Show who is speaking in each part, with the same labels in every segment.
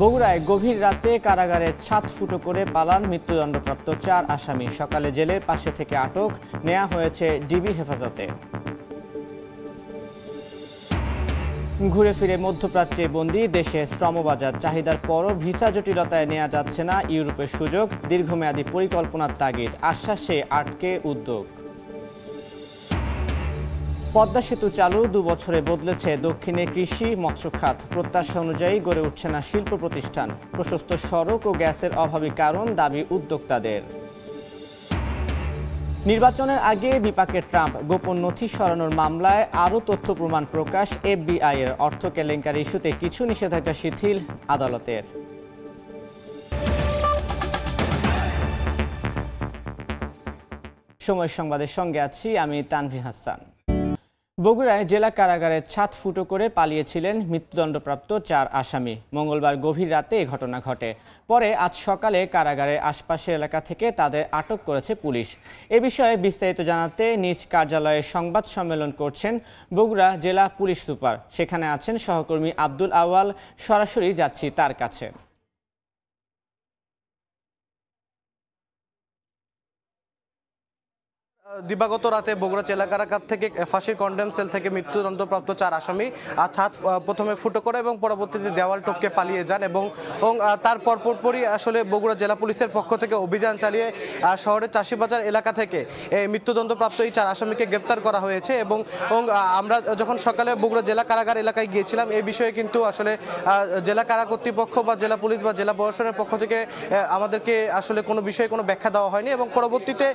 Speaker 1: বগুড়ায় গভীর রাতে কারাগারের ছাদ ফুটো করে পালান মৃত্যুদণ্ডপ্রাপ্ত ৪ আসামি। সকালে জেলের পাশে থেকে আটক নেওয়া হয়েছে ডিবি হেফাজতে। ঘুরে ফিরে মধ্যপ্রাচ্যে বন্দী দেশে শ্রমবাজার চাহিদার পরও ভিসা জটিলতায় নেওয়া যাচ্ছে না ইউরোপের সুযোগ। দীর্ঘমেয়াদী পরিকল্পনার তাগিদ, আশ্বাসে আটকে উদ্যোগ। পদ্মা সেতু চালু ২ বছরে বদলেছে দক্ষিণে কৃষি মৎস্য খাত। প্রত্যাশা অনুযায়ী গড়ে উঠছে না শিল্প প্রতিষ্ঠান। প্রশস্ত সড়ক ও গ্যাসের অভাবী কারণ, দাবি উদ্যোক্তাদের। নির্বাচনের আগে বিপাকে ট্রাম্প, গোপন নথি সরানোর মামলায় আরও তথ্য প্রমাণ প্রকাশ। FBI এর অর্থ কেলেঙ্কারি ইস্যুতে কিছু নিষেধাজ্ঞা শিথিল আদালতের। সময় সংবাদের সঙ্গে আছি আমি তানভীর হাসান। বগুড়ায় জেলা কারাগারের ছাদ ফুটো করে পালিয়েছিলেন মৃত্যুদণ্ডপ্রাপ্ত ৪ আসামি। মঙ্গলবার গভীর রাতে এ ঘটনা ঘটে। পরে আজ সকালে কারাগারের আশপাশের এলাকা থেকে তাদের আটক করেছে পুলিশ। এ বিষয়ে বিস্তারিত জানাতে নিজ কার্যালয়ে সংবাদ সম্মেলন করছেন বগুড়া জেলা পুলিশ সুপার। সেখানে আছেন সহকর্মী আব্দুল আওয়াল। সরাসরি যাচ্ছি তার কাছে।
Speaker 2: দিবাগত রাতে বগুড়া জেলা কারাগার থেকে ফাঁসির কন্ডেম সেল থেকে মৃত্যুদণ্ডপ্রাপ্ত ৪ আসামি ছাদ প্রথমে ফুটো করে এবং পরবর্তীতে দেওয়াল টপকে পালিয়ে যান এবং তার পরপরই আসলে বগুড়া জেলা পুলিশের পক্ষ থেকে অভিযান চালিয়ে শহরের চাষিবাজার এলাকা থেকে এই মৃত্যুদণ্ডপ্রাপ্ত এই ৪ আসামিকে গ্রেপ্তার করা হয়েছে। এবং আমরা যখন সকালে বগুড়া জেলা কারাগার এলাকায় গিয়েছিলাম এই বিষয়ে কিন্তু আসলে জেলা কারা কর্তৃপক্ষ বা জেলা পুলিশ বা জেলা প্রশাসনের পক্ষ থেকে আমাদেরকে আসলে কোনো বিষয়ে কোনো ব্যাখ্যা দেওয়া হয়নি। এবং পরবর্তীতে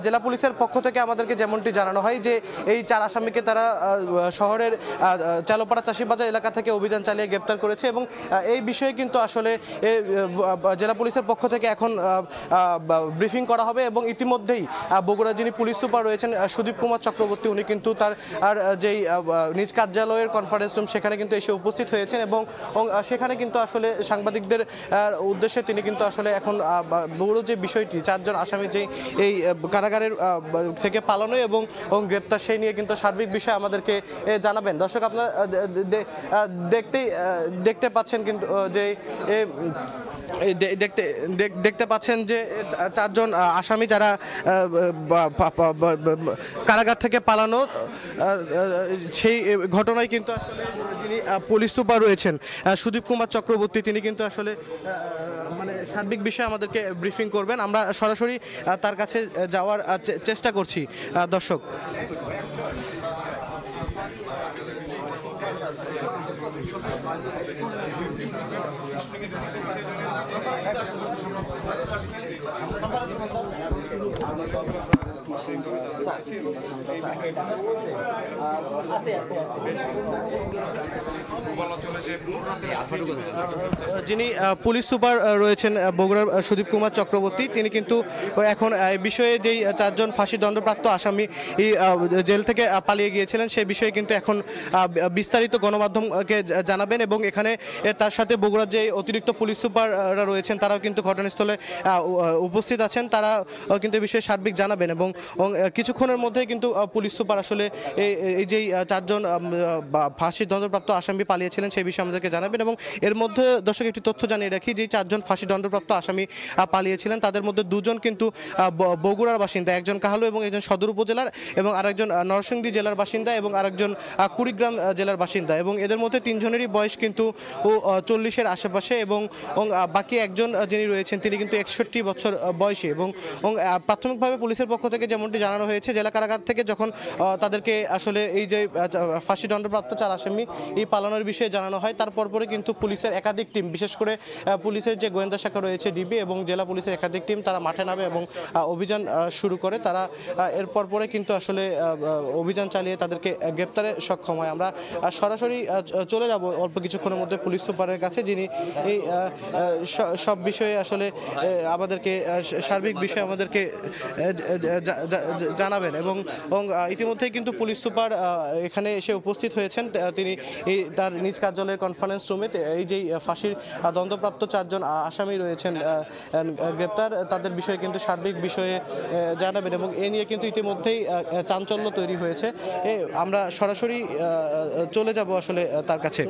Speaker 2: জেলা পুলিশের পক্ষ থেকে আমাদেরকে যেমনটি জানানো হয় যে এই ৪ আসামিকে তারা শহরের চালোপাড়া চাষিবাজার এলাকা থেকে অভিযান চালিয়ে গ্রেপ্তার করেছে। এবং এই বিষয়ে কিন্তু আসলে জেলা পুলিশের পক্ষ থেকে এখন ব্রিফিং করা হবে। এবং ইতিমধ্যেই বগুড়া যিনি পুলিশ সুপার রয়েছেন সুদীপ কুমার চক্রবর্তী, উনি কিন্তু তার যেই নিজ কার্যালয়ের কনফারেন্স রুম সেখানে কিন্তু এসে উপস্থিত হয়েছেন এবং সেখানে কিন্তু আসলে সাংবাদিকদের উদ্দেশ্যে তিনি কিন্তু আসলে এখন বড় যে বিষয়টি ৪ জন আসামি যে এই কারাগারের থেকে পালানো এবং গ্রেপ্তার সেই নিয়ে কিন্তু সার্বিক বিষয় আমাদেরকে জানাবেন। দর্শক আপনারা দেখতে পাচ্ছেন কিন্তু যে দেখতে পাচ্ছেন যে ৪ জন আসামি যারা কারাগার থেকে পালানো সেই ঘটনায় কিন্তু আসলে যিনি পুলিশ সুপার রয়েছেন সুদীপ কুমার চক্রবর্তী, তিনি কিন্তু আসলে মানে সার্বিক বিষয়ে আমাদেরকে ব্রিফিং করবেন। আমরা সরাসরি তার কাছে যাওয়ার চেষ্টা করছি। দর্শক যিনি পুলিশ সুপার রয়েছেন বগুড়ার সুদীপ কুমার চক্রবর্তী, তিনি কিন্তু এখন এই বিষয়ে যেই ৪ জন ফাঁসি দণ্ডপ্রাপ্ত আসামি জেল থেকে পালিয়ে গিয়েছিলেন সেই বিষয়ে কিন্তু এখন বিস্তারিত গণমাধ্যমকে জানাবেন। এবং এখানে তার সাথে বগুড়ার যে অতিরিক্ত পুলিশ সুপাররা রয়েছেন তারাও কিন্তু ঘটনাস্থলে উপস্থিত আছেন, তারা কিন্তু বিষয়ে সার্বিক জানাবেন। এবং কিছুক্ষণের মধ্যে কিন্তু পুলিশ সুপার আসলে এই যেই ৪ জন ফাঁসির দণ্ডপ্রাপ্ত আসামি পালিয়েছিলেন সেই বিষয়ে আমাদেরকে জানাবেন। এবং এর মধ্যে দর্শক একটি তথ্য জানিয়ে রাখি, যে ৪ জন ফাঁসি দণ্ডপ্রাপ্ত আসামি পালিয়েছিলেন তাদের মধ্যে 2 জন কিন্তু বগুড়ার বাসিন্দা, একজন কাহালু এবং একজন সদর উপজেলার, এবং আরেকজন নরসিংদী জেলার বাসিন্দা এবং আরেকজন কুড়িগ্রাম জেলার বাসিন্দা। এবং এদের মধ্যে 3 জনেরই বয়স কিন্তু 40-এর আশেপাশে এবং বাকি একজন যিনি রয়েছেন তিনি কিন্তু 61 বছর বয়সী। এবং প্রাথমিকভাবে পুলিশের পক্ষ থেকে যেমনটি জানানো হয়েছে, জেলা কারাগার থেকে যখন তাদেরকে আসলে এই যে ফাঁসি দণ্ডপ্রাপ্ত ৪ আসামি এই পালানোর বিষয়ে জানানো হয় তারপর কিন্তু পুলিশের একাধিক টিম, বিশেষ করে পুলিশের যে গোয়েন্দা শাখা রয়েছে ডিবি এবং জেলা পুলিশের একাধিক টিম তারা মাঠে নামে এবং অভিযান শুরু করে। তারা এরপর কিন্তু আসলে অভিযান চালিয়ে তাদেরকে গ্রেপ্তারে সক্ষম হয়। আমরা সরাসরি চলে যাব অল্প কিছুক্ষণের মধ্যে পুলিশ সুপারের কাছে, যিনি এই সব বিষয়ে আসলে আমাদেরকে সার্বিক বিষয়ে আমাদেরকে জানাবেন। এবং ইতিমধ্যেই কিন্তু পুলিশ সুপার এখানে এসে উপস্থিত হয়েছেন, তিনি তার নিজ কার্যালয়ের কনফারেন্স রুমে এই যে ফাঁসির দণ্ডপ্রাপ্ত ৪ জন আসামি রয়েছেন গ্রেপ্তার, তাদের বিষয়ে কিন্তু সার্বিক বিষয়ে জানাবেন। এবং এ নিয়ে কিন্তু ইতিমধ্যেই চাঞ্চল্য তৈরি হয়েছে। আমরা সরাসরি চলে যাব আসলে তার কাছে।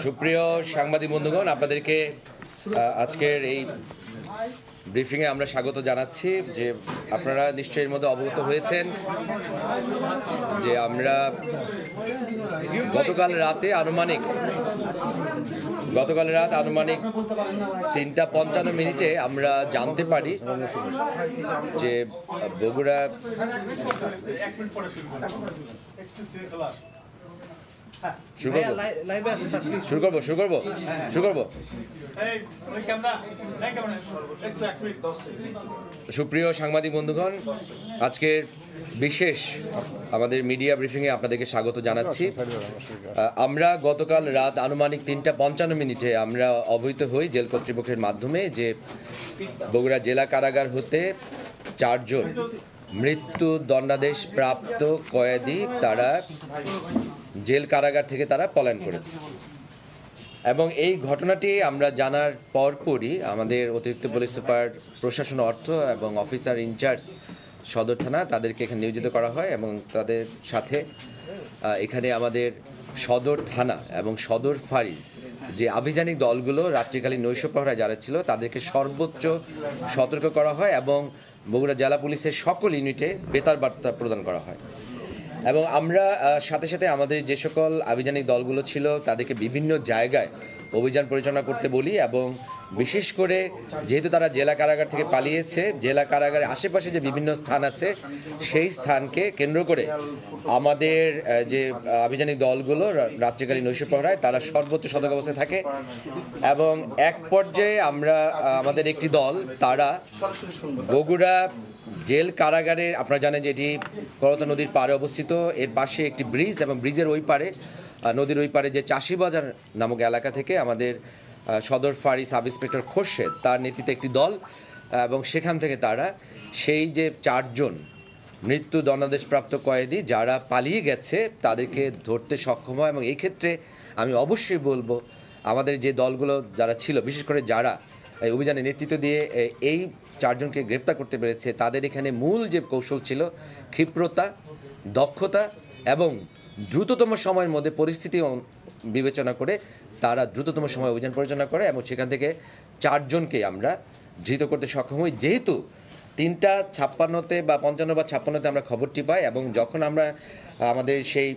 Speaker 3: সুপ্রিয় সাংবাদিক বন্ধুগণ, আপনাদেরকে আজকের এই ব্রিফিংয়ে আমরা স্বাগত জানাচ্ছি। যে আপনারা নিশ্চয়ই এর মধ্যে অবগত হয়েছেন যে আমরা গতকাল রাত আনুমানিক 3:55 আমরা জানতে পারি যে বগুড়া শুরু করবো। সুপ্রিয় সাংবাদিক বন্ধুগণ, আজকের বিশেষ আমাদের মিডিয়া ব্রিফিংয়ে আপনাদেরকে স্বাগত জানাচ্ছি। আমরা গতকাল রাত আনুমানিক 3:55 আমরা অবহিত হই জেল কর্তৃপক্ষের মাধ্যমে যে বগুড়া জেলা কারাগার হতে 4 জন মৃত্যু দণ্ডাদেশ প্রাপ্ত কয়েদি তারা জেল কারাগার থেকে তারা পলায়ন করেছে। এবং এই ঘটনাটি আমরা জানার পরপরই আমাদের অতিরিক্ত পুলিশ সুপার প্রশাসন অর্থ এবং অফিসার ইনচার্জ সদর থানা তাদেরকে এখানে নিয়োজিত করা হয় এবং তাদের সাথে এখানে আমাদের সদর থানা এবং সদর ফাঁড়ির যে আভিযানিক দলগুলো রাত্রিকালীন নৈশ প্রহরায় যারা ছিল তাদেরকে সর্বোচ্চ সতর্ক করা হয় এবং বগুড়া জেলা পুলিশের সকল ইউনিটে বেতার বার্তা প্রদান করা হয়। এবং আমরা সাথে সাথে আমাদের যে সকল আভিযানিক দলগুলো ছিল তাদেরকে বিভিন্ন জায়গায় অভিযান পরিচালনা করতে বলি এবং বিশেষ করে যেহেতু তারা জেলা কারাগার থেকে পালিয়েছে, জেলা কারাগারের আশেপাশে যে বিভিন্ন স্থান আছে সেই স্থানকে কেন্দ্র করে আমাদের যে আভিযানিক দলগুলো রাত্রিকালীন নৈশ প্রহরায় তারা সর্বোচ্চ সতর্ক অবস্থায় থাকে। এবং এক পর্যায়ে আমরা আমাদের একটি দল তারা বগুড়া জেল কারাগারে, আপনারা জানেন যে এটি করতোয়া নদীর পাড়ে অবস্থিত, এর পাশে একটি ব্রিজ এবং ব্রিজের ওই পারে নদীর ওই পারে যে চাষিবাজার নামক এলাকা থেকে আমাদের সদর ফাঁড়ি সাব ইন্সপেক্টর খোরশেদ তার নেতৃত্বে একটি দল এবং সেখান থেকে তারা সেই যে 4 জন মৃত্যু দণ্ডাদেশপ্রাপ্ত কয়েদি যারা পালিয়ে গেছে তাদেরকে ধরতে সক্ষম হয়। এবং এই ক্ষেত্রে আমি অবশ্যই বলবো আমাদের যে দলগুলো যারা ছিল, বিশেষ করে যারা এই অভিযানে নেতৃত্ব দিয়ে এই 4 জনকে গ্রেপ্তার করতে পেরেছে, তাদের এখানে মূল যে কৌশল ছিল ক্ষিপ্রতা, দক্ষতা এবং দ্রুততম সময়ের মধ্যে পরিস্থিতি বিবেচনা করে তারা দ্রুততম সময় অভিযান পরিচালনা করে এবং সেখান থেকে 4 জনকে আমরা ধৃত করতে সক্ষম হই। যেহেতু 3:56 বা 55 বা 56 আমরা খবরটি পাই এবং যখন আমরা আমাদের সেই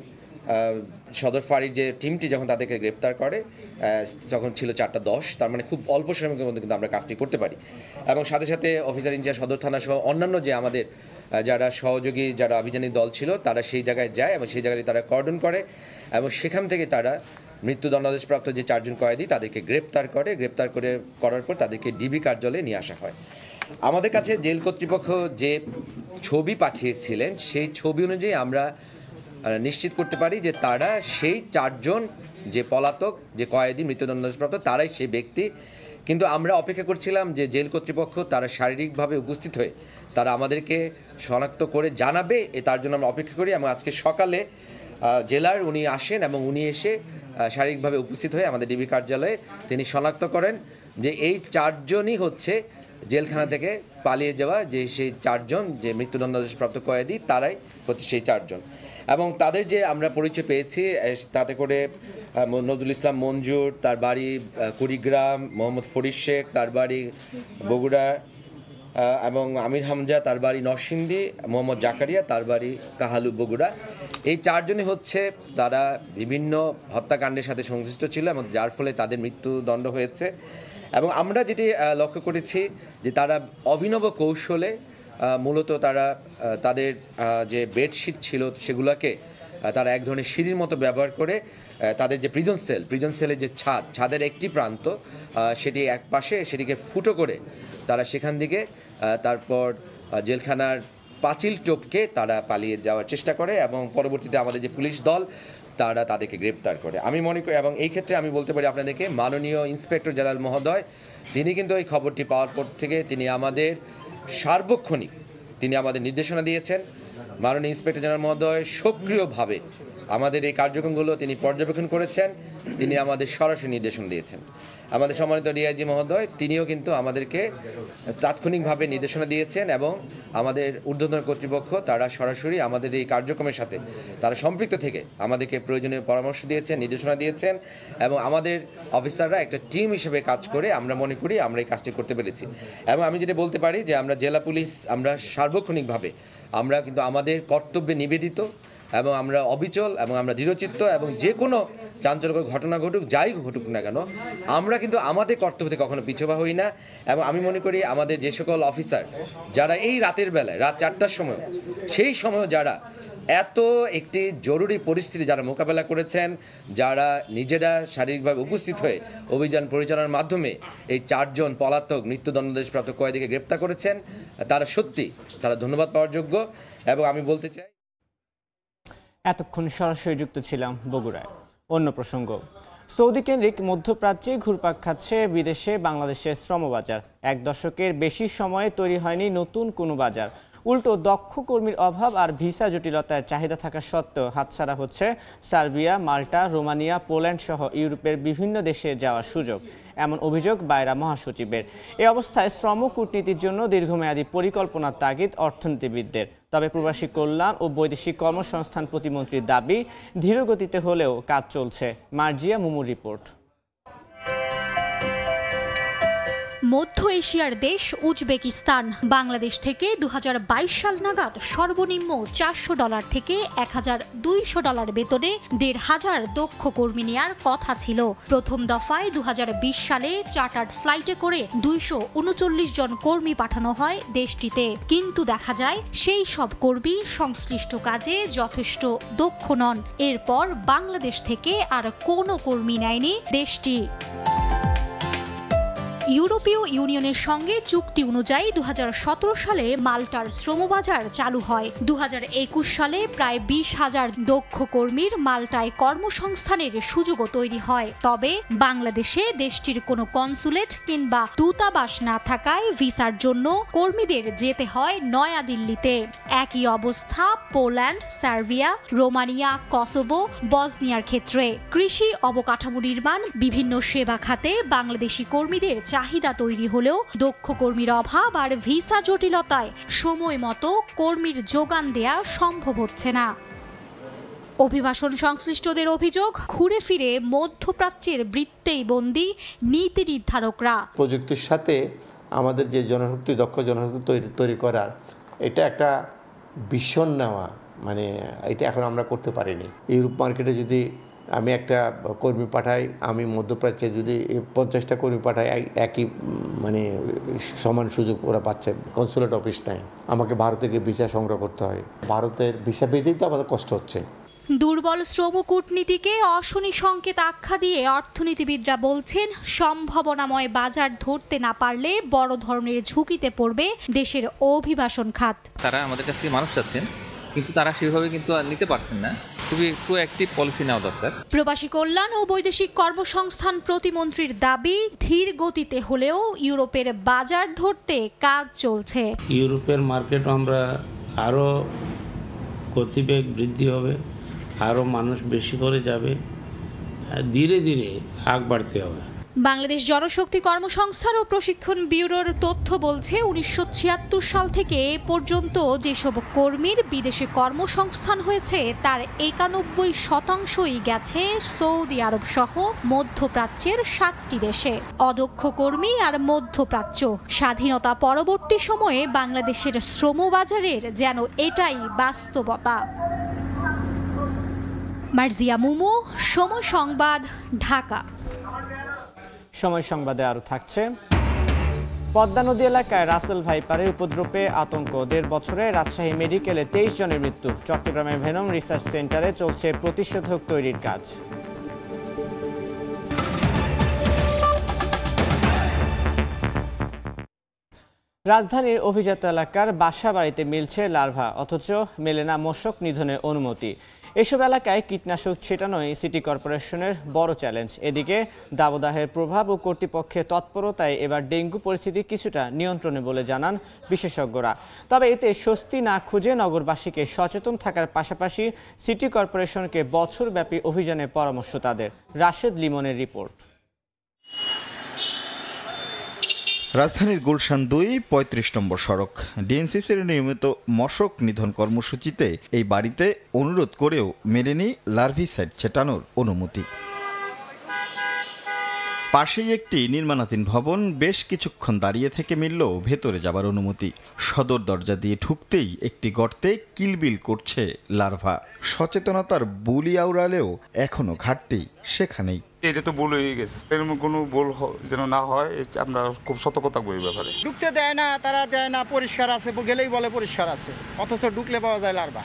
Speaker 3: সদর ফাঁড়ির যে টিমটি যখন তাদেরকে গ্রেপ্তার করে তখন ছিল 4:10, তার মানে খুব অল্প সময়ের মধ্যে কিন্তু আমরা কাজটি করতে পারি। এবং সাথে সাথে অফিসার ইনচার্জ সদর থানা সহ অন্যান্য যে আমাদের যারা সহযোগী যারা আভিযানিক দল ছিল তারা সেই জায়গায় যায় এবং সেই জায়গায় তারা কর্ডন করে এবং সেখান থেকে তারা মৃত্যু দণ্ডাদেশপ্রাপ্ত যে 4 জন কয়েদি তাদেরকে গ্রেপ্তার করার পর তাদেরকে ডিবি কার্যালয়ে নিয়ে আসা হয়। আমাদের কাছে জেল কর্তৃপক্ষ যে ছবি পাঠিয়েছিলেন সেই ছবি অনুযায়ী আমরা নিশ্চিত করতে পারি যে তারা সেই 4 জন যে পলাতক যে কয়েদি মৃত্যুদণ্ডপ্রাপ্ত তারাই সেই ব্যক্তি। কিন্তু আমরা অপেক্ষা করছিলাম যে জেল কর্তৃপক্ষ তারা শারীরিকভাবে উপস্থিত হয়ে তারা আমাদেরকে শনাক্ত করে জানাবে, তার জন্য আমরা অপেক্ষা করি। এবং আজকে সকালে জেলার উনি আসেন এবং উনি এসে শারীরিকভাবে উপস্থিত হয়ে আমাদের ডিবি কার্যালয়ে তিনি শনাক্ত করেন যে এই 4 জনই হচ্ছে জেলখানা থেকে পালিয়ে যাওয়া যে সেই 4 জন যে মৃত্যুদণ্ডাদেশপ্রাপ্ত কয়েদি তারাই হচ্ছে সেই 4 জন। এবং তাদের যে আমরা পরিচয় পেয়েছি তাতে করে নজরুল ইসলাম মঞ্জুর তার বাড়ি কুড়িগ্রাম, মোহাম্মদ ফরিদ শেখ তার বাড়ি বগুড়া এবং আমির হামজা তার বাড়ি নরসিংদী, মোহাম্মদ জাকারিয়া তার বাড়ি কাহালু বগুড়া। এই 4 জনই হচ্ছে তারা বিভিন্ন হত্যাকাণ্ডের সাথে সংশ্লিষ্ট ছিল এবং যার ফলে তাদের মৃত্যুদণ্ড হয়েছে। এবং আমরা যেটি লক্ষ্য করেছি যে তারা অভিনব কৌশলে মূলত তারা তাদের যে বেডশিট ছিল সেগুলোকে তারা এক ধরনের সিঁড়ির মতো ব্যবহার করে তাদের যে প্রিজন সেলের যে ছাদের একটি প্রান্ত সেটি এক পাশে সেটিকে ফুটো করে তারা সেখান থেকে তারপর জেলখানার পাঁচিল টপকে তারা পালিয়ে যাওয়ার চেষ্টা করে। এবং পরবর্তীতে আমাদের যে পুলিশ দল তারা তাদেরকে গ্রেপ্তার করে। আমি মনে করি, এবং এই ক্ষেত্রে আমি বলতে পারি আপনাদেরকে, মাননীয় ইন্সপেক্টর জেনারেল মহোদয় তিনি কিন্তু এই খবরটি পাওয়ার পর থেকে তিনি আমাদের সার্বক্ষণিক আমাদের নির্দেশনা দিয়েছেন। মাননীয় ইন্সপেক্টর জেনারেল মহোদয় সক্রিয়ভাবে আমাদের এই কার্যক্রমগুলো তিনি পর্যবেক্ষণ করেছেন, তিনি আমাদের সরাসরি নির্দেশনা দিয়েছেন। আমাদের সম্মানিত ডিআইজি মহোদয় তিনিও কিন্তু আমাদেরকে তাৎক্ষণিকভাবে নির্দেশনা দিয়েছেন, এবং আমাদের ঊর্ধ্বতন কর্তৃপক্ষ তারা সরাসরি আমাদের এই কার্যক্রমের সাথে তারা সম্পৃক্ত থেকে আমাদেরকে প্রয়োজনীয় পরামর্শ দিয়েছেন, নির্দেশনা দিয়েছেন, এবং আমাদের অফিসাররা একটা টিম হিসেবে কাজ করে আমরা মনে করি আমরা এই কাজটি করতে পেরেছি। এবং আমি যেটা বলতে পারি যে আমরা জেলা পুলিশ আমরা সার্বক্ষণিকভাবে আমরা কিন্তু আমাদের কর্তব্যে নিবেদিত, এবং আমরা অবিচল, এবং আমরা দৃঢ়চিত্ত, এবং যে কোনো চাঞ্চল্যকর ঘটনা ঘটুক, যাই ঘটুক না কেন, আমরা কিন্তু আমাদের কর্তব্য থেকে কখনো পিছপা হই না। এবং আমি মনে করি আমাদের যে সকল অফিসার যারা এই রাতের বেলায় রাত 4টার সময় সেই সময় যারা এত একটি জরুরি পরিস্থিতি যারা মোকাবেলা করেছেন, যারা নিজেরা শারীরিকভাবে উপস্থিত হয়ে অভিযান পরিচালনার মাধ্যমে এই 4 জন পলাতক মৃত্যুদণ্ডাদেশপ্রাপ্ত কয়েদিকে গ্রেপ্তার করেছেন, তারা সত্যি তারা ধন্যবাদ পাওয়ার যোগ্য। এবং আমি বলতে চাই,
Speaker 1: এতক্ষণ সরাসরি যুক্ত ছিলাম বগুড়ায়। অন্য প্রসঙ্গ, সৌদি কেন্দ্রিক মধ্যপ্রাচ্যে ঘুরপাক খাচ্ছে বিদেশে বাংলাদেশের শ্রমবাজার। 1 দশকের বেশি সময়ে তৈরি হয়নি নতুন কোনো বাজার। উল্টো দক্ষ কর্মীর অভাব আর ভিসা জটিলতায় চাহিদা থাকা সত্ত্বেও হাতছাড়া হচ্ছে সার্বিয়া, মাল্টা, রোমানিয়া, পোল্যান্ড সহ ইউরোপের বিভিন্ন দেশে যাওয়ার সুযোগ, এমন অভিযোগ বাইরা মহাসচিবের। এই অবস্থায় শ্রম কূটনীতির জন্য দীর্ঘমেয়াদী পরিকল্পনার তাগিদ অর্থনীতিবিদদের। তবে প্রবাসী কল্যাণ ও বৈদেশিক কর্মসংস্থান প্রতিমন্ত্রীর দাবি, ধীরগতিতে হলেও কাজ চলছে। মার্জিয়া মুমুর রিপোর্ট।
Speaker 4: মধ্য এশিয়ার দেশ উজবেকিস্তান বাংলাদেশ থেকে 2022 সাল নাগাদ সর্বনিম্ন $400 থেকে $1200 বেতনে 1,500 দক্ষ কর্মী নেওয়ার কথা ছিল। প্রথম দফায় 2020 সালে চার্টার্ড ফ্লাইটে করে 239 জন কর্মী পাঠানো হয় দেশটিতে, কিন্তু দেখা যায় সেই সব কর্মী সংশ্লিষ্ট কাজে যথেষ্ট দক্ষ নন। এরপর বাংলাদেশ থেকে আর কোনো কর্মী নেয়নি দেশটি। ইউরোপীয় ইউনিয়নের সঙ্গে চুক্তি অনুযায়ী 2017 সালে মাল্টার শ্রমবাজার চালু হয়। 2021 সালে প্রায় 20,000 দক্ষ কর্মীর মাল্টায় কর্মসংস্থানের সুযোগও তৈরি হয়। তবে বাংলাদেশে দেশটির কোনো কনসুলেট কিংবা দূতাবাস না থাকায় ভিসার জন্য কর্মীদের যেতে হয় নয়াদিল্লিতে। একই অবস্থা পোল্যান্ড, সার্বিয়া, রোমানিয়া, কসোভো, বসনিয়ার ক্ষেত্রে। কৃষি অবকাঠামো নির্মাণ, বিভিন্ন সেবা খাতে বাংলাদেশি কর্মীদের চাহিদা তৈরি হলেও দক্ষ কর্মীর অভাব আর ভিসা জটিলতায় সময় মতো কর্মীর যোগান দেয়া সম্ভব হচ্ছে না। অভিবাসন সংশ্লিষ্টদের অভিযোগ, ঘুরে ফিরে মধ্যপ্রাচ্যের বৃত্তেই বন্দী নীতি নির্ধারকরা।
Speaker 5: প্রযুক্তির সাথে আমাদের যে জনশক্তি, দক্ষ জনশক্তি তৈরি করার এটা একটা ভীষণ নেওয়া, মানে এটা এখন আমরা করতে পারিনি। ইউরোপ মার্কেটে যদি আমি একটা কর্মী পাঠাই, আমি মধ্যপ্রাচ্যে যদি 50টা কর্মী পাঠাই, একই মানে সমান সুযোগ ওরা পাচ্ছে। কনসুলেট অফিস নাই, আমাকে ভারতে গিয়ে ভিসা সংগ্রহ করতে হয়। ভারতের ভিসা পেতেই তো আমাদের কষ্ট হচ্ছে।
Speaker 4: দুর্বল শ্রম কূটনীতিকে অশনি সংকেত আখ্যা দিয়ে অর্থনীতিবিদরা বলছেন, সম্ভাবনাময় বাজার ধরতে না পারলে বড় ধরনের ঝুঁকিতে পড়বে দেশের অভিবাসন খাত।
Speaker 6: তারা আমাদের কাছ থেকে মানুষ চাচ্ছেন, কিন্তু তারা সেভাবে কিন্তু আর নিতে পারছেন না। খুবই প্রোঅ্যাক্টিভ পলিসি নেওয়া দরকার।
Speaker 4: প্রবাসী কল্যাণ ও বৈদেশিক কর্মসংস্থান প্রতিমন্ত্রীর দাবি, ধীর গতিতে হলেও ইউরোপের বাজার ধরতে কাজ চলছে।
Speaker 7: ইউরোপের মার্কেট আমরা আরও গতিবেগ বৃদ্ধি হবে, আরও মানুষ বেশি করে যাবে, ধীরে ধীরে আগ বাড়তে হবে।
Speaker 4: বাংলাদেশ জনশক্তি কর্মসংস্থান ও প্রশিক্ষণ ব্যুরোর তথ্য বলছে, 1976 সাল থেকে এ পর্যন্ত যেসব কর্মীর বিদেশে কর্মসংস্থান হয়েছে তার 91% গেছে সৌদি আরব সহ মধ্যপ্রাচ্যের 7টি দেশে। অদক্ষ কর্মী আর মধ্যপ্রাচ্য, স্বাধীনতা পরবর্তী সময়ে বাংলাদেশের শ্রমবাজারের যেন এটাই বাস্তবতা। মার্জিয়া মুমু, সময় সংবাদ, ঢাকা।
Speaker 1: সময় সংবাদে আরও থাকছে, পদ্মা নদী এলাকায় রাসেল ভাইপারের উপদ্রবে আতঙ্ক। 1.5 বছরে রাজশাহী মেডিকেলে 23 জনের মৃত্যু। চট্টগ্রামের ভেনম রিসার্চ সেন্টারে চলছে প্রতিষেধক তৈরির কাজ। রাজধানীর অভিজাত এলাকার বাসা বাড়িতে মিলছে লার্ভা, অথচ মেলে না মশক নিধনের অনুমতি। এসব এলাকায় কীটনাশক ছিটানোই সিটি কর্পোরেশনের বড় চ্যালেঞ্জ। এদিকে দাবদাহের প্রভাব ও কর্তৃপক্ষের তৎপরতায় এবার ডেঙ্গু পরিস্থিতি কিছুটা নিয়ন্ত্রণে বলে জানান বিশেষজ্ঞরা। তবে এতে স্বস্তি না খুঁজে নগরবাসীকে সচেতন থাকার পাশাপাশি সিটি কর্পোরেশনকে বছরব্যাপী অভিযানের পরামর্শ তাদের। রাশেদ লিমনের রিপোর্ট।
Speaker 8: রাজধানীর গুলশান ২ ৩৫ নম্বর সড়ক ডিএনসিসির নিয়মিত মশক নিধন কর্মসূচিতে এই বাড়িতে অনুরোধ করেও মেলেনি লার্ভিসাইড ছেটানোর অনুমতি। পাশেই একটি নির্মাণাধীন ভবন, বেশ কিছুক্ষণ দাঁড়িয়ে থেকে মিলল ভেতরে যাবার অনুমতি। সদর দরজা দিয়ে ঢুকতেই একটি গর্তে কিলবিল করছে লার্ভা। সচেতনতার বুলি আওড়ালেও এখনো ঘাটতি সেখানেই।
Speaker 9: এটা তো ভুল হয়ে গেছে, এরকম কোনো ভুল যেন না হয় আমরা খুব সতর্ক থাকবো এই ব্যাপারে।
Speaker 10: ঢুকতে দেয় না, তারা দেয় না, পরিষ্কার আছে গেলেই বলে পরিষ্কার আছে, অথচ ঢুকলে পাওয়া যায় লার্ভা।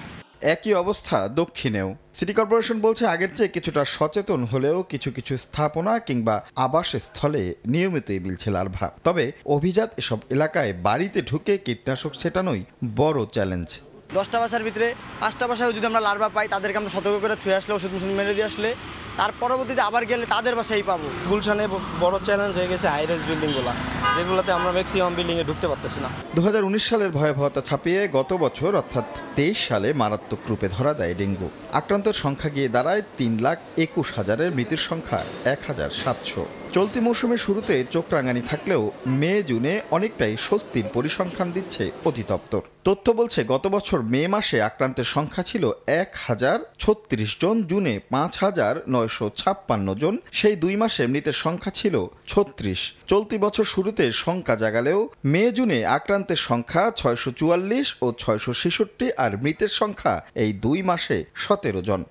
Speaker 8: একই অবস্থা দক্ষিণেও। সিটি কর্পোরেশন বলছে আগের চেয়ে কিছুটা সচেতন হলেও কিছু কিছু স্থাপনা কিংবা আবাসস্থলে নিয়মিতই মিলছে লার্ভা। তবে অভিজাত এসব এলাকায় বাড়িতে ঢুকে কীটনাশক ছেটানোই বড় চ্যালেঞ্জ।
Speaker 10: 10টা বাসার ভিতরে 5টা বাসায় যদি আমরা লার্ভা পাই, তাদেরকে আমরা সতর্ক করে থুয়ে আসলে, ওষুধ মেরে দিয়ে আসলে, তার পরবর্তীতে আবার গেলে তাদের বাসায় পাবো।
Speaker 11: গুলশানে বড় চ্যালেঞ্জ হয়ে গেছে হাইরাইজ বিল্ডিংগুলো, যেগুলোতে আমরা ম্যাক্সিমাম বিল্ডিংয়ে ঢুকতে পারতেছি না।
Speaker 8: 2019 সালের ভয়াবহতা ছাপিয়ে গত বছর অর্থাৎ 23 সালে মারাত্মক রূপে ধরা দেয় ডেঙ্গু। আক্রান্তের সংখ্যা গিয়ে দাঁড়ায় 3,21,000, মৃতের সংখ্যা 1,700। চলতি মৌসুমের শুরুতে চোখ রাঙানি থাকলেও মে জুনে অনেকটাই স্বস্তির পরিসংখ্যান দিচ্ছে অধিদপ্তর। তথ্য বলছে গত বছর মে মাসে আক্রান্তের সংখ্যা ছিল 1,036 জন, জুনে 5,956 জন। সেই 2 মাসে মৃতের সংখ্যা ছিল 36। চলতি বছর শুরুতে শঙ্কা জাগালেও মে জুনে আক্রান্তের সংখ্যা 644 ও 666, আর মৃতের সংখ্যা এই 2 মাসে 17 জন।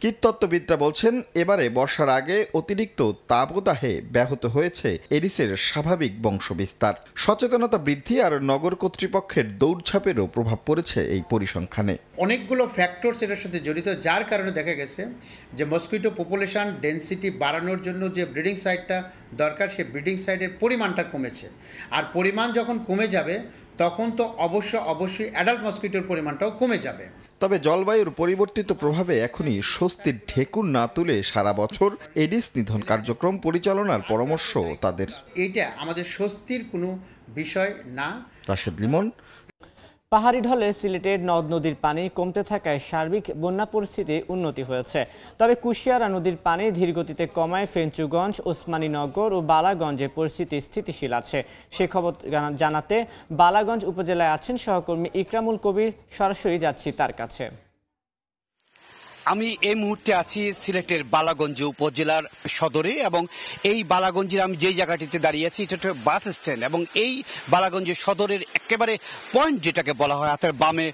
Speaker 8: কীটতত্ত্ববিদরা বলছেন এবারে বর্ষার আগে অতিরিক্ত তাপদাহে ব্যাহত হয়েছে এডিসের স্বাভাবিক বংশবিস্তার। সচেতনতা বৃদ্ধি আর নগর কর্তৃপক্ষের দৌড়ঝাঁপেরও প্রভাব পড়েছে এই পরিসংখ্যানে।
Speaker 12: অনেকগুলো ফ্যাক্টরস এটার সাথে জড়িত, যার কারণে দেখা গেছে যে মসকিটো পপুলেশন ডেনসিটি বাড়ানোর জন্য যে ব্রিডিং সাইটটা দরকার, সেই ব্রিডিং সাইটের পরিমাণটা কমেছে। আর পরিমাণ যখন কমে যাবে তখন তো অবশ্যই অ্যাডাল্ট মসকিটোর পরিমাণটাও কমে যাবে।
Speaker 8: তবে জলবায়ুর পরিবর্তিত প্রভাবে এখনই স্বস্তির ঢেকুর না তুলে সারা বছর এডিস নিধন কার্যক্রম পরিচালনার পরামর্শ তাদের।
Speaker 12: এইটা আমাদের স্বস্তির কোনো বিষয় না।
Speaker 8: রাশেদ লিমন।
Speaker 1: পাহাড়ি ঢলে সিলেটের নদ নদীর পানি কমতে থাকায় সার্বিক বন্যা পরিস্থিতি উন্নতি হয়েছে। তবে কুশিয়ারা নদীর পানি ধীরগতিতে কমায় ফেঞ্চুগঞ্জ, ওসমানীনগর ও বালাগঞ্জে পরিস্থিতি স্থিতিশীল আছে। সে খবর জানাতে বালাগঞ্জ উপজেলায় আছেন সহকর্মী ইকরামুল কবির। সরাসরি যাচ্ছি তার কাছে।
Speaker 13: আমি এই মুহূর্তে আছি সিলেটের বালাগঞ্জ উপজেলার সদরে, এবং এই বালাগঞ্জের আমি যেই জায়গাটিতে দাঁড়িয়ে আছি এটা হচ্ছে বাস স্ট্যান্ড, এবং এই বালাগঞ্জের সদরের একেবারে পয়েন্ট যেটাকে বলা হয়, হাতের বামে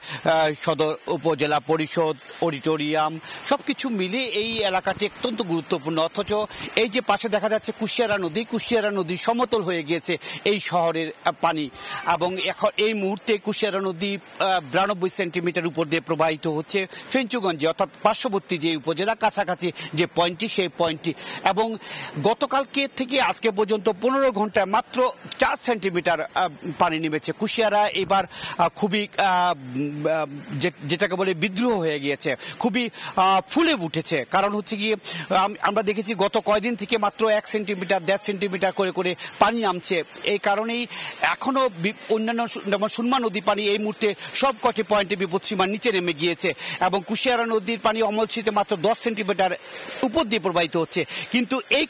Speaker 13: সদর উপজেলা পরিষদ, অডিটোরিয়াম, সব কিছু মিলে এই এলাকাটি অত্যন্ত গুরুত্বপূর্ণ। অথচ এই যে পাশে দেখা যাচ্ছে কুশিয়ারা নদী সমতল হয়ে গিয়েছে এই শহরের পানি, এবং এখন এই মুহূর্তে কুশিয়ারা নদী 92 সেন্টিমিটার উপর দিয়ে প্রবাহিত হচ্ছে ফেঞ্চুগঞ্জে, অর্থাৎ পার্শ্ববর্তী যে উপজেলা, কাছাকাছি যে পয়েন্টটি, সেই পয়েন্টটি। এবং গতকালকে থেকে আজকে পর্যন্ত 15 ঘন্টায় মাত্র 4 সেন্টিমিটার পানি নেমেছে। কুশিয়ারা এবার খুবই যেটাকে বলে বিদ্রোহ হয়ে গিয়েছে, খুবই ফুলে উঠেছে। কারণ হচ্ছে গিয়ে আমরা দেখেছি গত কয়েকদিন থেকে মাত্র 1 সেন্টিমিটার 1.5 সেন্টিমিটার করে করে পানি নামছে। এই কারণেই এখনো অন্যান্য যেমন সুরমা নদী পানি এই মুহূর্তে সব কটি পয়েন্টে বিপদসীমার নিচে নেমে গিয়েছে, এবং কুশিয়ারা নদীর পানি অমলসিতে মাত্র 10 সেন্টিমিটার উপর দিয়ে প্রবাহিত হচ্ছে। কিন্তু এই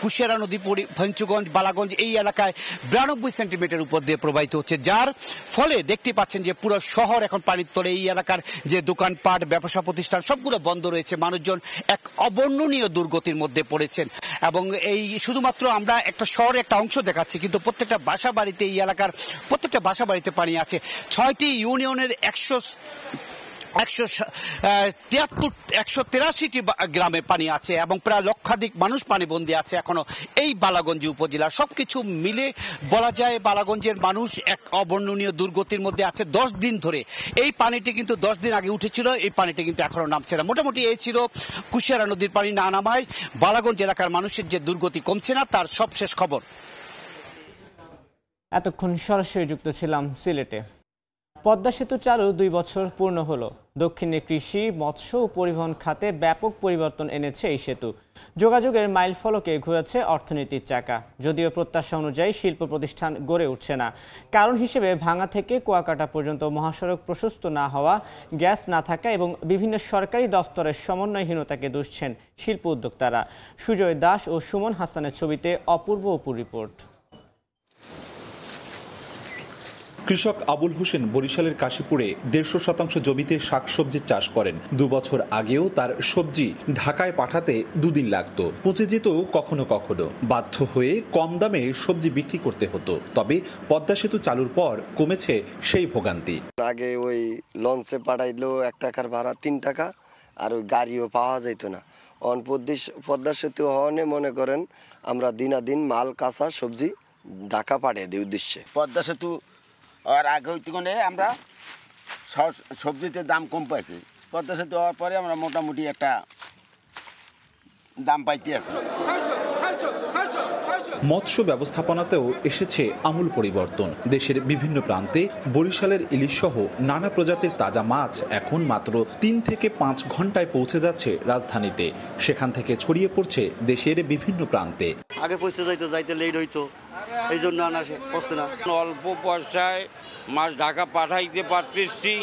Speaker 13: কুশিয়ারা নদী ফেঞ্চুগঞ্জ, বালাগঞ্জ এই এলাকায় 92 সেন্টিমিটার উপর দিয়ে প্রবাহিত হচ্ছে, যার ফলে দেখতে পাচ্ছেন যে পুরো শহর এখন পানির তলে। এই এলাকার যে দোকানপাট, ব্যবসা প্রতিষ্ঠান সবগুলো বন্ধ রয়েছে। মানুষজন এক অবর্ণনীয় দুর্গতির মধ্যে পড়েছেন, এবং এই শুধুমাত্র আমরা একটা শহরে একটা অংশ দেখাচ্ছি, কিন্তু প্রত্যেকটা বাসা বাড়িতে, এই এলাকার প্রত্যেকটা বাসা বাড়িতে পানি আছে। 6টি ইউনিয়নের 183টি গ্রামে পানি আছে, এবং প্রায় লক্ষাধিক মানুষ পানিবন্দী আছে এখনো এই বালাগঞ্জ উপজেলা। সবকিছু মিলে বলা যায় বালাগঞ্জের মানুষ এক অবর্ণনীয় দুর্গতির মধ্যে আছে 10 দিন ধরে। এই পানিটি কিন্তু 10 দিন আগে উঠেছিল, এই পানিটি কিন্তু এখনো নামছে না। মোটামুটি এই ছিল কুশিয়ারা নদীর পানি না নামায় বালাগঞ্জ এলাকার মানুষের যে দুর্গতি কমছে না তার সবশেষ খবর।
Speaker 1: এতক্ষণ সরাসরি যুক্ত ছিলাম সিলেটে। পদ্মা সেতু চালু 2 বছর পূর্ণ হলো। দক্ষিণে কৃষি, মৎস্য ও পরিবহন খাতে ব্যাপক পরিবর্তন এনেছে এই সেতু। যোগাযোগের মাইল ফলকে ঘুরেছে অর্থনীতির চাকা। যদিও প্রত্যাশা অনুযায়ী শিল্প প্রতিষ্ঠান গড়ে উঠছে না। কারণ হিসেবে ভাঙা থেকে কুয়াকাটা পর্যন্ত মহাসড়ক প্রশস্ত না হওয়া, গ্যাস না থাকা এবং বিভিন্ন সরকারি দফতরের সমন্বয়হীনতাকে দুষছেন শিল্প উদ্যোক্তারা। সুজয় দাস ও সুমন হাসানের ছবিতে অপূর্ব রিপোর্ট।
Speaker 14: কৃষক আবুল হোসেন বরিশালের কাশীপুরে 150% জমিতে শাকসবজির চাষ করেন। 2 বছর আগেও তার সবজি ঢাকায় পাঠাতে 2 দিন লাগতো, পচে যেত কখনো কখনো। বাধ্য হয়ে কম দামে সবজি বিক্রি করতে হতো। তবে পদ্মা সেতু চালুর পর কমেছে সেই ভোগান্তি।
Speaker 15: আগে ওই লঞ্চে পাঠাইলো 1 টাকার ভাড়া 3 টাকা, আর ওই গাড়িও পাওয়া যেত না। পদ্মা সেতু হওয়ানে মনে করেন আমরা দিনাদিন মাল কাঁচা সবজি ঢাকা পাঠিয়ে দিই উদ্দেশ্যে।
Speaker 16: পদ্মা সেতু আর আগে হইতে আমরা সবজিতে দাম কম পাইছি। পদ্মা সেতু হওয়ার পরে আমরা মোটামুটি একটা দাম পাইতে আছি।
Speaker 14: মৎস্য ব্যবস্থাপনাতেও এসেছে আমূল পরিবর্তন। দেশের বিভিন্ন প্রান্তে বরিশালের ইলিশ সহ নানা প্রজাতির তাজা মাছ এখন মাত্র 3 থেকে 5 ঘন্টায় পৌঁছে যাচ্ছে রাজধানীতে। সেখান থেকে ছড়িয়ে পড়ছে দেশের বিভিন্ন প্রান্তে।
Speaker 17: আগে পৌঁছে যাইতে লেট হইতো, এই জন্য আনা পড়ছে না।
Speaker 18: অল্প পয়সায় মাছ ঢাকা পাঠাইতে পারতেছি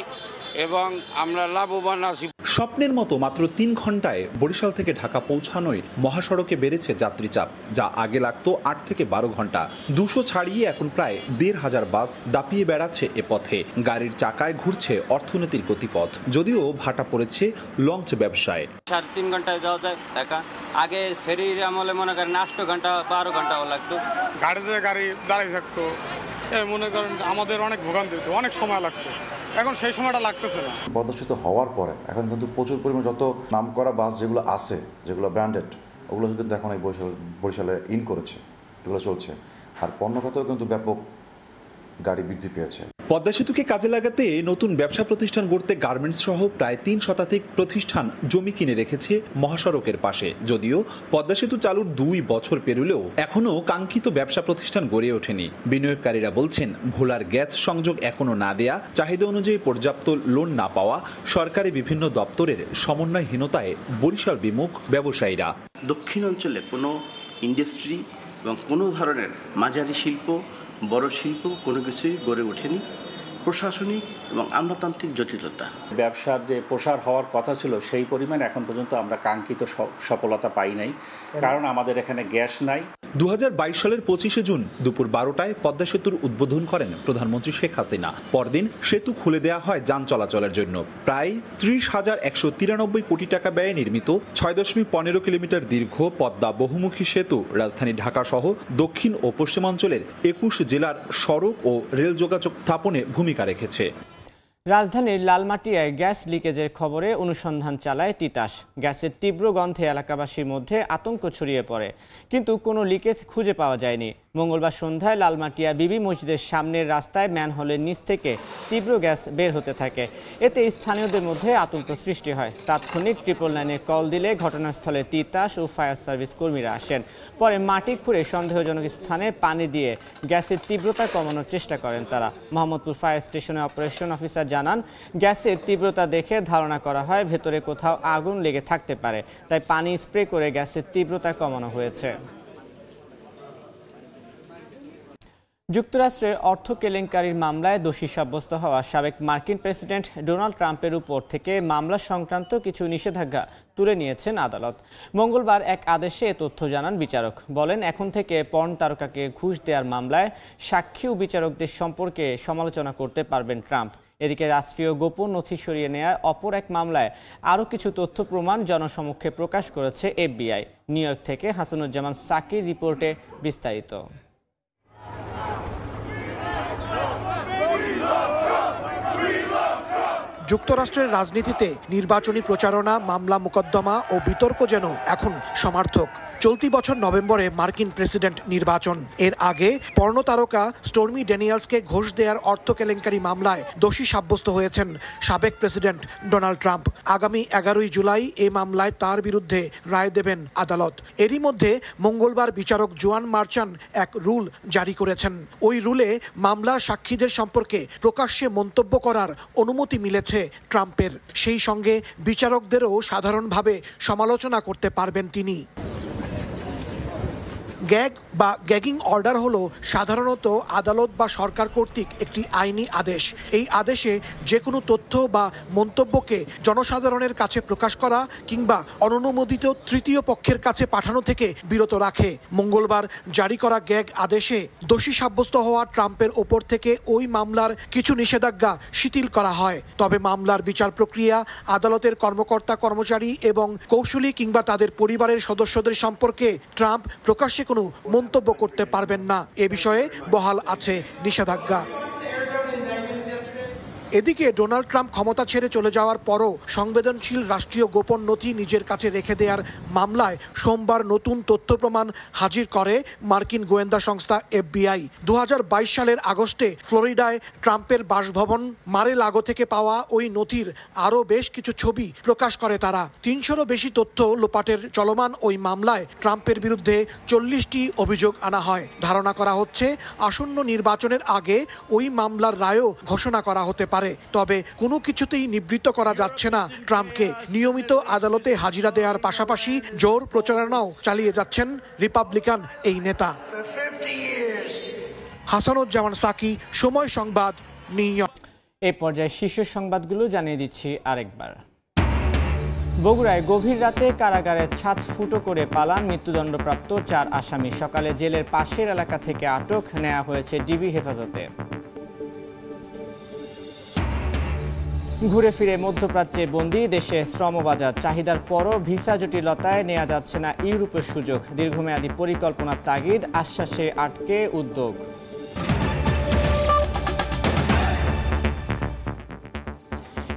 Speaker 18: এবং আমরা লাভবান আছি।
Speaker 14: স্বপ্নের মতো মাত্র 3 ঘন্টায় বরিশাল থেকে ঢাকা পৌঁছানোয় মহাসড়কে বেড়েছে যাত্রী চাপ, যা আগে লাগতো 8 থেকে 12 ঘন্টা। 200 ছাড়িয়ে এখন প্রায় 1,500 বাস দাপিয়ে বেড়াচ্ছে এ পথে। গাড়ির চাকায় ঘুরছে অর্থনীতির গতিপথ, যদিও ভাটা পড়েছে লঞ্চ ব্যবসায়।
Speaker 18: 3.5 ঘন্টায় যাওয়া যায় ঢাকা। আগে ফেরির আমলে মনে করেন 8 ঘন্টা 12 ঘন্টাও লাগতো।
Speaker 19: গাড়ি দাঁড়িয়ে থাকতো, মনে করেন আমাদের অনেক ভোগান্তি হতো, অনেক সময় লাগতো। এখন সেই সময়টা লাগতেছে না।
Speaker 20: পদ্মা সেতু হওয়ার পরে এখন কিন্তু প্রচুর পরিমাণ যত নামকরা বাস যেগুলো আছে, যেগুলো ব্র্যান্ডেড, ওগুলো কিন্তু এখন এই বরিশালে ইন করেছে, এগুলো চলছে। আর পণ্যখাতেও কিন্তু ব্যাপক গাড়ি বৃদ্ধি পেয়েছে।
Speaker 14: পদ্মা সেতুকে কাজে লাগাতে নতুন ব্যবসা প্রতিষ্ঠান গড়তে গার্মেন্টস সহ প্রায় 3 শতাধিক প্রতিষ্ঠান জমি কিনে রেখেছে মহাসড়কের পাশে। যদিও পদ্মা সেতু চালুর 2 বছর পেরোলেও এখনো কাঙ্ক্ষিত ব্যবসা প্রতিষ্ঠান গড়ে ওঠেনি। বিনিয়োগকারীরা বলছেন, ভোলার গ্যাস সংযোগ এখনো না দেয়া, চাহিদা অনুযায়ী পর্যাপ্ত লোন না পাওয়া, সরকারি বিভিন্ন দপ্তরের সমন্বয়হীনতায় বরিশাল বিমুখ ব্যবসায়ীরা।
Speaker 21: দক্ষিণ অঞ্চলে কোনো ইন্ডাস্ট্রি এবং কোনো ধরনের মাঝারি শিল্প, বড় শিল্প কোনো কিছুই গড়ে ওঠেনি। প্রশাসনিক এবং আমলাতান্ত্রিক জটিলতা,
Speaker 22: ব্যবসার যে প্রসার হওয়ার কথা ছিল সেই পরিমাণ এখন পর্যন্ত আমরা কাঙ্ক্ষিত সফলতা পাই নাই, কারণ আমাদের এখানে গ্যাস নাই।
Speaker 14: 2022 সালের 25শে জুন দুপুর 12টায় পদ্মা সেতুর উদ্বোধন করেন প্রধানমন্ত্রী শেখ হাসিনা। পরদিন সেতু খুলে দেওয়া হয় যান চলাচলের জন্য। প্রায় 30,193 কোটি টাকা ব্যয়ে নির্মিত 6.15 কিলোমিটার দীর্ঘ পদ্মা বহুমুখী সেতু রাজধানী ঢাকা সহ দক্ষিণ ও পশ্চিমাঞ্চলের 21 জেলার সড়ক ও রেল যোগাযোগ স্থাপনে ভূমিকা রেখেছে।
Speaker 1: রাজধানীর লালমাটিয়ায় গ্যাস লিকেজের খবরে অনুসন্ধান চালায় তিতাস। গ্যাসের তীব্র গন্ধে এলাকাবাসীর মধ্যে আতঙ্ক ছড়িয়ে পড়ে, কিন্তু কোনো লিকেজ খুঁজে পাওয়া যায়নি। মঙ্গলবার সন্ধ্যায় লালমাটিয়া বিবি মসজিদের সামনের রাস্তায় ম্যানহোলের নিচ থেকে তীব্র গ্যাস বের হতে থাকে। এতে স্থানীয়দের মধ্যে আতঙ্ক সৃষ্টি হয়। তাৎক্ষণিক 999-এ কল দিলে ঘটনাস্থলে তিতাস ও ফায়ার সার্ভিস কর্মীরা আসেন। পরে মাটি খুঁড়ে সন্দেহজনক স্থানে পানি দিয়ে গ্যাসের তীব্রতা কমানোর চেষ্টা করেন তারা। মোহাম্মদপুর ফায়ার স্টেশনের অপারেশন অফিসার জানান, গ্যাসের তীব্রতা দেখে ধারণা করা হয় ভেতরে কোথাও আগুন লেগে থাকতে পারে, তাই পানি স্প্রে করে গ্যাসের তীব্রতা কমানো হয়েছে। যুক্তরাষ্ট্রের অর্থ কেলেঙ্কারির মামলায় দোষী সাব্যস্ত হওয়া সাবেক মার্কিন প্রেসিডেন্ট ডোনাল্ড ট্রাম্পের উপর থেকে মামলা সংক্রান্ত কিছু নিষেধাজ্ঞা তুলে নিয়েছেন আদালত। মঙ্গলবার এক আদেশে এ তথ্য জানান বিচারক। বলেন, এখন থেকে পর্ন তারকাকে ঘুষ দেওয়ার মামলায় সাক্ষী ও বিচারকদের সম্পর্কে সমালোচনা করতে পারবেন ট্রাম্প। এদিকে রাষ্ট্রীয় গোপন নথি সরিয়ে নেওয়ার অপর এক মামলায় আরও কিছু তথ্য প্রমাণ জনসমক্ষে প্রকাশ করেছে FBI। নিউ ইয়র্ক থেকে হাসানুজ্জামান সাকির রিপোর্টে বিস্তারিত।
Speaker 23: যুক্তরাষ্ট্রের রাজনীতিতে নির্বাচনী প্রচারণা, মামলা মোকদ্দমা ও বিতর্ক যেন এখন সমার্থক।
Speaker 2: চলতি বছর নভেম্বরে মার্কিন প্রেসিডেন্ট নির্বাচন। এর আগে পর্নোতারকা স্টর্মি ড্যানিয়েলসকে ঘোষ দেওয়ার অর্থ কেলেঙ্কারি মামলায় দোষী সাব্যস্ত হয়েছেন সাবেক প্রেসিডেন্ট ডোনাল্ড ট্রাম্প। আগামী 11 জুলাই এই মামলায় তার বিরুদ্ধে রায় দেবেন আদালত। এরই মধ্যে মঙ্গলবার বিচারক জোয়ান মার্চান এক রুল জারি করেছেন। ওই রুলে মামলার সাক্ষীদের সম্পর্কে প্রকাশ্যে মন্তব্য করার অনুমতি মিলেছে ট্রাম্পের। সেই সঙ্গে বিচারকদেরও সাধারণভাবে সমালোচনা করতে পারবেন তিনি। গ্যাগ বা গ্যাগিং অর্ডার হলো সাধারণত আদালত বা সরকার কর্তৃক একটি আইনি আদেশ। এই আদেশে যে কোনো তথ্য বা মন্তব্যকে জনসাধারণের কাছে প্রকাশ করা কিংবা অননুমোদিত তৃতীয় পক্ষের কাছে পাঠানো থেকে বিরত রাখে। মঙ্গলবার জারি করা গ্যাগ আদেশে দোষী সাব্যস্ত হওয়া ট্রাম্পের ওপর থেকে ওই মামলার কিছু নিষেধাজ্ঞা শিথিল করা হয়। তবে মামলার বিচার প্রক্রিয়া, আদালতের কর্মকর্তা কর্মচারী এবং কৌশলী কিংবা তাদের পরিবারের সদস্যদের সম্পর্কে ট্রাম্প প্রকাশ্যে কোনো মন্তব্য করতে পারবেন না। এ বিষয়ে বহাল আছে নিষেধাজ্ঞা। এদিকে ডোনাল্ড ট্রাম্প ক্ষমতা ছেড়ে চলে যাওয়ার পরও সংবেদনশীল রাষ্ট্রীয় গোপন নথি নিজের কাছে রেখে দেওয়ার মামলায় সোমবার নতুন তথ্য প্রমাণ হাজির করে মার্কিন গোয়েন্দা সংস্থা FBI। 2022 সালের আগস্টে ফ্লোরিডায় ট্রাম্পের বাসভবন মার-এ-লাগো থেকে পাওয়া ওই নথির আরও বেশ কিছু ছবি প্রকাশ করে তারা। 300রও বেশি তথ্য লোপাটের চলমান ওই মামলায় ট্রাম্পের বিরুদ্ধে 40টি অভিযোগ আনা হয়। ধারণা করা হচ্ছে আসন্ন নির্বাচনের আগে ওই মামলার রায়ও ঘোষণা করা হতে পারে। তবে কোনো কিছুতেই নিবৃত্ত করা যাচ্ছে না ট্রাম্পকে। নিয়মিত আদালতে হাজিরা দেওয়ার পাশাপাশি জোর প্রচারণাও চালিয়ে যাচ্ছেন রিপাবলিকান এই নেতা। হাসানুজ্জামান সাকি, সময় সংবাদ, নিউ ইয়র্ক।
Speaker 1: এই পর্যায়ে শীর্ষ সংবাদগুলো জানিয়ে দিচ্ছি আরেকবার। বগুড়ায় গভীর রাতে কারাগারের ছাদ ফুটো করে পালান মৃত্যুদণ্ডপ্রাপ্ত 4 আসামি। সকালে জেলের পাশের এলাকা থেকে আটক নেওয়া হয়েছে ডিবি হেফাজতে। ঘুরে ফিরে মধ্যপ্রাচ্যে বন্দী দেশে শ্রমবাজার, চাহিদার পরও ভিসা জটিলতায় নেওয়া যাচ্ছে না ইউরোপের সুযোগ। দীর্ঘমেয়াদী পরিকল্পনার তাগিদ, আশ্বাসে আটকে উদ্যোগ।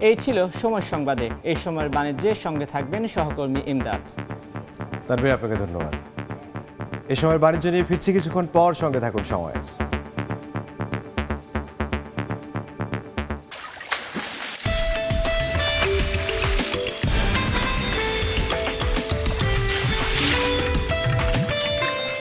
Speaker 1: এই ছিল সময় সংবাদে। এই সময়ের বাণিজ্যের সঙ্গে থাকবেন সহকর্মী ইমদাদ।
Speaker 3: তানভীর, আপনাকে ধন্যবাদ। এই সময়ের বাণিজ্য নিয়ে ফিরছি কিছুক্ষণ পর, সঙ্গে থাকুন সময়।